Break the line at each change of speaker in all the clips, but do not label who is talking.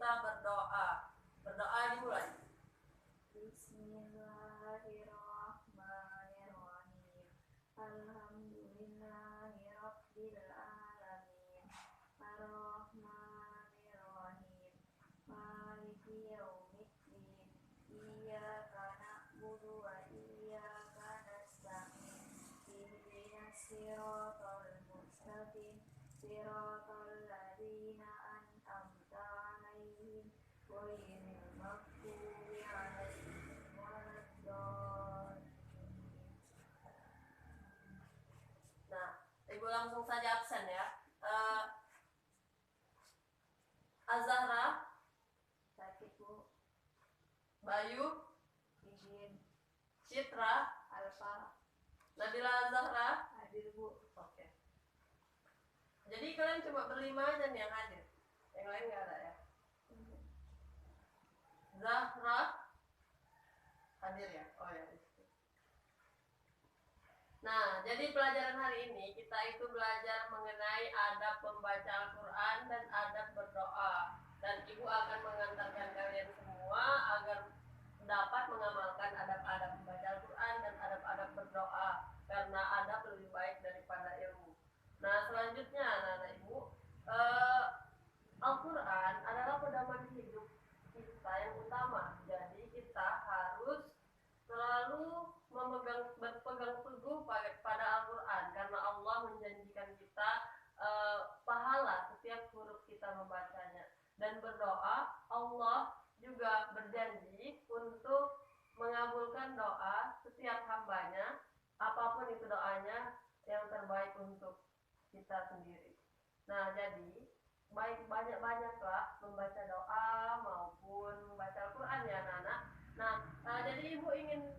kita berdoa. Berdoa dimulai.
Bismillahirrahmanirrahim. Alhamdulillahirabbil alamin. Arrahmanirrahim. Maliki yaumiddin. Iyyaka na'budu wa iyyaka nasta'in. Ihdinas siratal mustaqim. Siratal ladzina an'amta 'alaihim ghairil maghdubi 'alaihim waladdallin.
Nah, Ibu langsung saja absen ya. Azahra,
Sakit Bu.
Bayu,
Izin.
Citra,
Alfa.
Nabila Zahra.
Hadir Bu.
Oke. Jadi kalian cuma berlima aja nih yang hadir. Yang lain nggak ada ya. Zahra hadir ya. Oh ya. Nah, jadi pelajaran hari ini kita itu belajar mengenai adab membaca Al-Quran dan adab berdoa. Dan Ibu akan mengantarkan kalian semua agar dapat mengamalkan adab-adab membaca Al-Quran dan adab-adab berdoa. Karena adab lebih baik daripada ilmu. Nah, selanjutnya anak-anak Ibu, Al-Quran adalah pedoman hidup kita yang utama. Jadi kita harus selalu berpegang teguh pada Al-Quran karena Allah menjanjikan kita pahala setiap huruf kita membacanya. Dan berdoa, Allah juga berjanji untuk mengabulkan doa setiap hambanya, apapun itu doanya yang terbaik untuk kita sendiri. Nah, jadi banyak-banyaklah membaca doa maupun membaca Al-Quran ya anak-anak. Nah, jadi Ibu ingin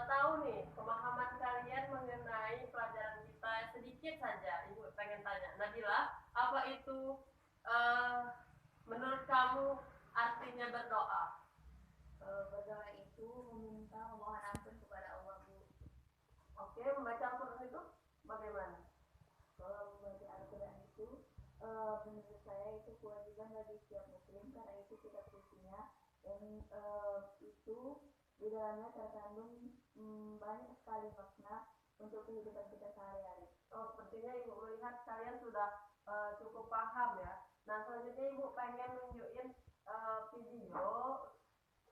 tahu nih pemahaman kalian mengenai pelajaran kita sedikit saja. Ibu pengen tanya, Nabila, apa itu menurut kamu artinya berdoa?
Berdoa itu meminta memohon ampun kepada Allah Bu.
Oke, membaca Al-Quran itu bagaimana?
Kalau membaca Al-Quran itu menurut saya itu kewajiban bagi setiap muslim karena itu kitab sucinya dan itu di dalamnya terkandung banyak sekali makna untuk kehidupan kita sehari-hari.
Oh, sepertinya Ibu melihat kalian sudah cukup paham ya. Nah, selanjutnya Ibu pengen nunjukin video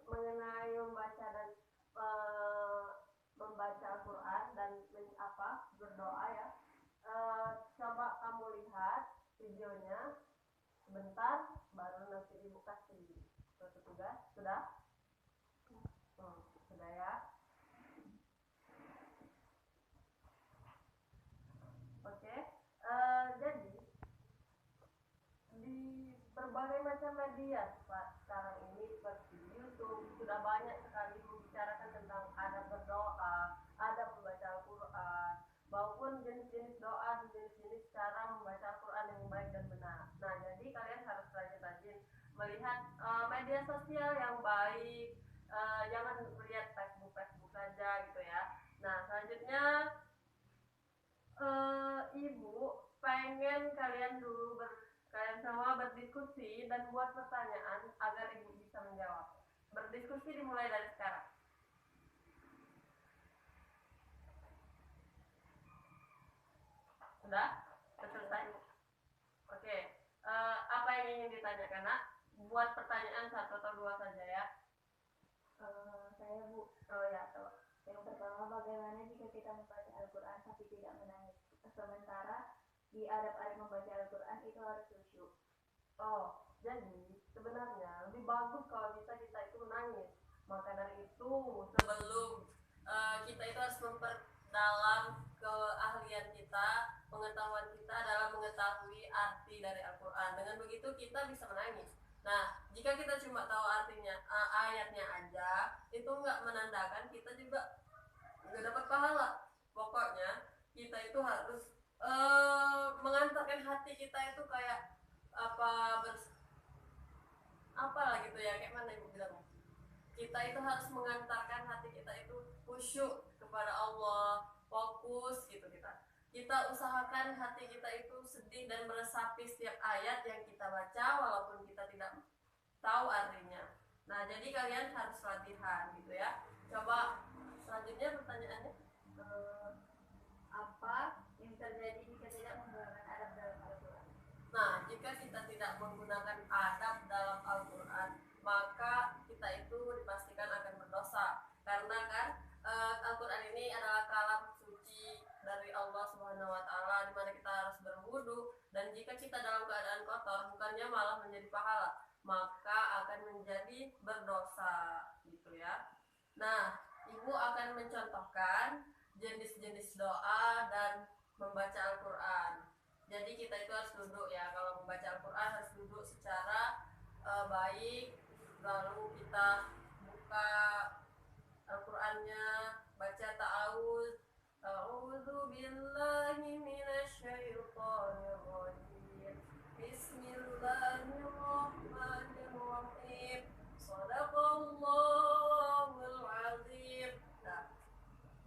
mengenai membaca dan membaca Al-Quran dan berdoa ya. Coba kamu lihat videonya sebentar, baru nanti Ibu kasih suatu tugas. Sudah? Sudah ya. Oke. Jadi di berbagai macam media sekarang ini seperti YouTube sudah banyak sekali membicarakan tentang adab berdoa, adab membaca Al-Quran, maupun jenis-jenis doa dan jenis-jenis cara membaca Al-Quran yang baik dan benar. Nah, jadi kalian harus rajin-rajin melihat media sosial yang baik, jangan lihat Facebook saja gitu ya. Nah, selanjutnya Ibu pengen kalian semua berdiskusi dan buat pertanyaan agar Ibu bisa menjawab. Berdiskusi dimulai dari sekarang. Sudah? Selesai? Oke. Apa yang ingin ditanyakan, Nak? Buat pertanyaan 1 atau 2 saja ya.
Saya Bu.
Oh ya, coba.
Yang pertama, bagaimana jika kita membaca Al-Quran tapi tidak menangis? Sementara di adab-adab membaca Al-Quran itu harus khusyuk.
Oh, jadi sebenarnya lebih bagus kalau bisa kita itu menangis. Maka dari itu sebelum kita itu harus memperdalam keahlian kita, pengetahuan kita dalam mengetahui arti dari Al-Quran. Dengan begitu kita bisa menangis. Nah, jika kita cuma tahu artinya ayatnya aja, itu nggak menandakan kita juga nggak dapat pahala. Pokoknya kita itu harus mengantarkan hati kita itu kayak apalah gitu ya, kayak mana Ibu bilang, kita itu harus mengantarkan hati kita itu khusyuk kepada Allah, fokus gitu. Kita usahakan hati kita itu sedih dan meresapi setiap ayat yang kita baca, walaupun kita tidak tahu artinya. Nah, jadi kalian harus latihan gitu ya. Coba selanjutnya pertanyaannya.
Apa yang terjadi jika tidak menggunakan adab dalam Al-Quran?
Nah, jika kita tidak menggunakan adab dalam Al-Quran, maka kita itu dipastikan akan berdosa. Karena kan Al-Quran ini adalah kalam suci dari Allah Subhanahu wa taala, di mana kita harus berwudu, dan jika kita dalam keadaan kotor, bukannya malah menjadi pahala, maka akan menjadi berdosa gitu ya. Nah, Ibu akan mencontohkan jenis-jenis doa dan membaca Al-Quran. Jadi kita itu harus duduk ya, kalau membaca Al-Quran harus duduk secara baik, lalu kita buka Al-Qurannya, baca ta'awuz, a'udzu billahi minasyaitonir rajim, bismillahirrahmanirrahim, shadaqallahul azim. Nah,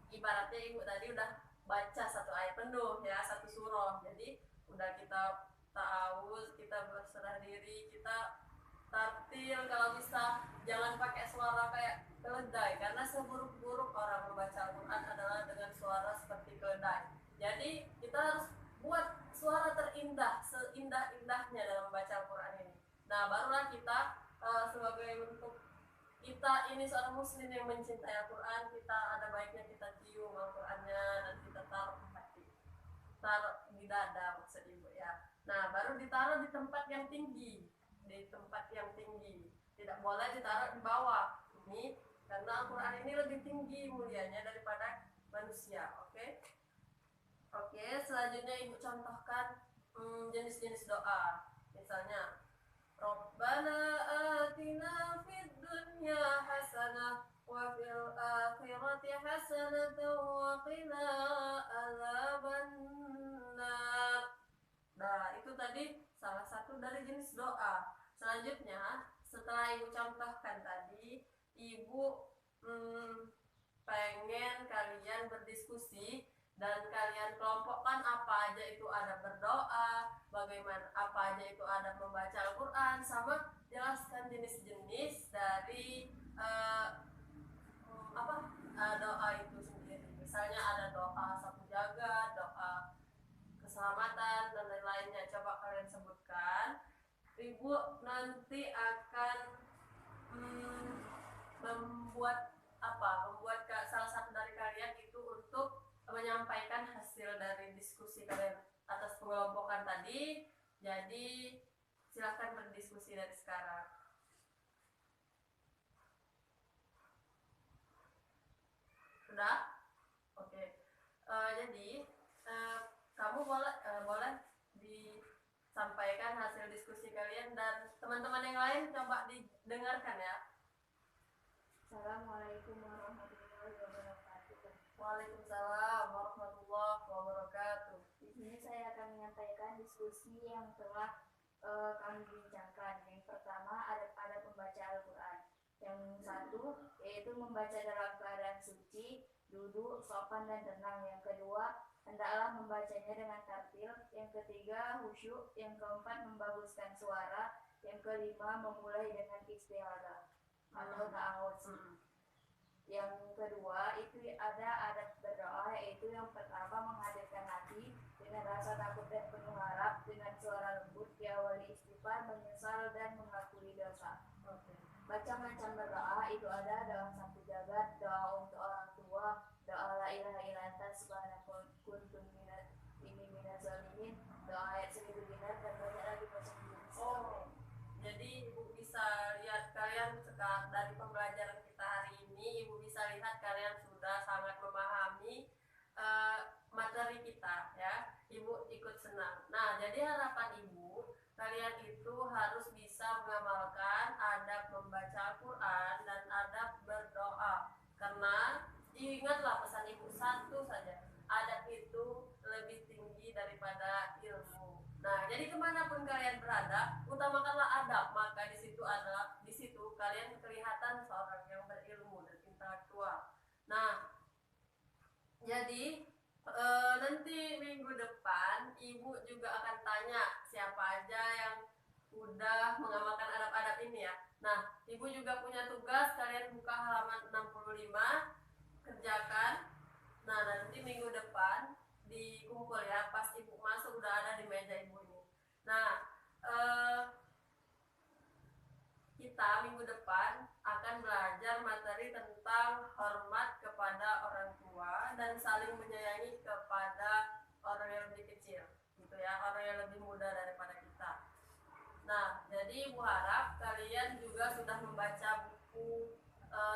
ibaratnya ibu tadi udah baca satu ayat penuh ya, satu surah. Jadi udah kita ta'awuz, kita berserah diri, kita tartil, kalau bisa jangan pakai suara kayak keledai, karena seburuk-buruk orang membaca Al-Quran adalah dengan suara seperti keledai. Jadi kita harus buat suara terindah, seindah-indahnya dalam membaca Al-Quran ini. Nah, barulah kita sebagai bentuk kita ini seorang muslim yang mencintai Al-Quran, kita ada baiknya kita cium Al-Qurannya dan kita taruh di hati, taruh di dada maksud ibu ya. Nah, baru ditaruh di tempat yang tinggi, di tempat yang tinggi, tidak boleh ditaruh di bawah. Ini karena Al-Quran ini lebih tinggi mulianya daripada manusia. Oke, selanjutnya ibu contohkan jenis-jenis doa. Misalnya Rabbana atina fid dunya hasanah wa fil akhirati hasanah wa qina adzabannar. Nah, itu tadi salah satu dari jenis doa. Selanjutnya, setelah ibu contohkan tadi, ibu pengen kalian berdiskusi dan kalian kelompokkan apa aja itu ada berdoa, bagaimana apa aja itu ada membaca Al-Quran, sama jelaskan jenis-jenis dari doa itu sendiri. Misalnya ada doa sapu jagat, doa keselamatan dan lain-lainnya. Coba kalian sebutkan. Ibu nanti akan membuat salah satu dari kalian itu untuk menyampaikan hasil dari diskusi kalian atas pengelompokan tadi. Jadi silahkan berdiskusi dari sekarang. Sudah? Oke. Jadi kamu boleh disampaikan hasil diskusi kalian, dan teman-teman yang lain coba didengarkan ya.
Assalamualaikum warahmatullahi wabarakatuh.
Waalaikumsalam warahmatullahi wabarakatuh.
Di sini saya akan menyampaikan diskusi yang telah kami bincangkan. Yang pertama, adab-adab membaca Al-Quran. Yang satu yaitu membaca dalam keadaan suci, duduk, sopan dan tenang. Yang kedua, hendaklah membacanya dengan tartil. Yang ketiga, khusyuk. Yang keempat, membaguskan suara. Yang kelima, memulai dengan isti'adzah atau ta'awudz. Yang kedua itu ada adab berdoa, yaitu yang pertama menghadirkan hati dengan rasa takut dan penuh harap, dengan suara lembut diawali istighfar, menyesal dan mengakui dosa. Macam-macam berdoa itu ada doa sapu jagat, doa untuk orang tua, doa la ilaha illa anta subhanaka kuntu minaz zalimin, doa ayat 1000 dinar, dan banyak lagi macam jenis.
Jadi ibu bisa lihat kalian sekarang dari pembelajaran kita hari ini, ibu bisa lihat kalian sudah sangat memahami materi kita ya. Ibu ikut senang. Nah, jadi harapan ibu, kalian itu harus bisa mengamalkan adab membaca Al-Quran dan adab berdoa. Karena ingatlah pesan ibu satu saja, adab itu lebih tinggi daripada ilmu. Nah, jadi kemanapun kalian berada, utamakanlah adab. Maka di situ kalian kelihatan seorang yang berilmu dan intelektual. Nah, jadi nanti minggu depan ibu juga akan tanya siapa aja yang udah mengamalkan adab-adab ini ya. Nah, ibu juga punya tugas, kalian buka halaman 65, kerjakan. Nah, nanti minggu depan dikumpul ya, pas ibu masuk udah ada di meja ibu ini. Nah, kita minggu depan akan belajar materi tentang hormat kepada orang tua dan saling menyayangi kepada orang yang lebih kecil, gitu ya, orang yang lebih muda daripada kita. Nah, jadi ibu harap kalian juga sudah membaca buku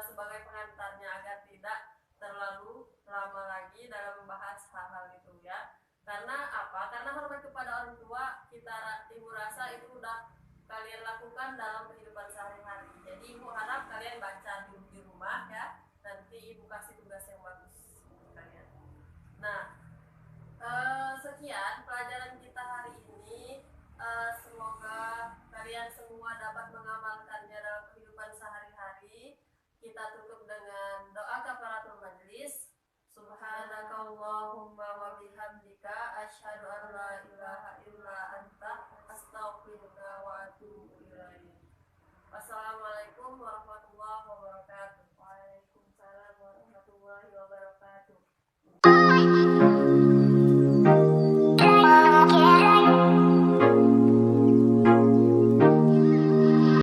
sebagai pengantarnya agar tidak terlalu lama lagi dalam membahas hal-hal itu ya. Karena apa? Karena hormat kepada orang tua ibu rasa itu udah kalian lakukan dalam kehidupan sehari-hari. Jadi ibu harap kalian baca di rumah ya. Nanti ibu kasih tugas yang bagus untuk kalian. Nah, sekian pelajaran kita hari ini. Semoga kalian semua dapat mengamalkannya dalam kehidupan sehari-hari. Kita tutup dengan doa kafaratul majlis. Subhanakallahumma wa bihamdika asyhadu an la ilaha illa anta astaghfiruka wa atubu ilaik. Wassalamualaikum warahmatullahi wabarakatuh.
Waalaikumsalam warahmatullahi wabarakatuh.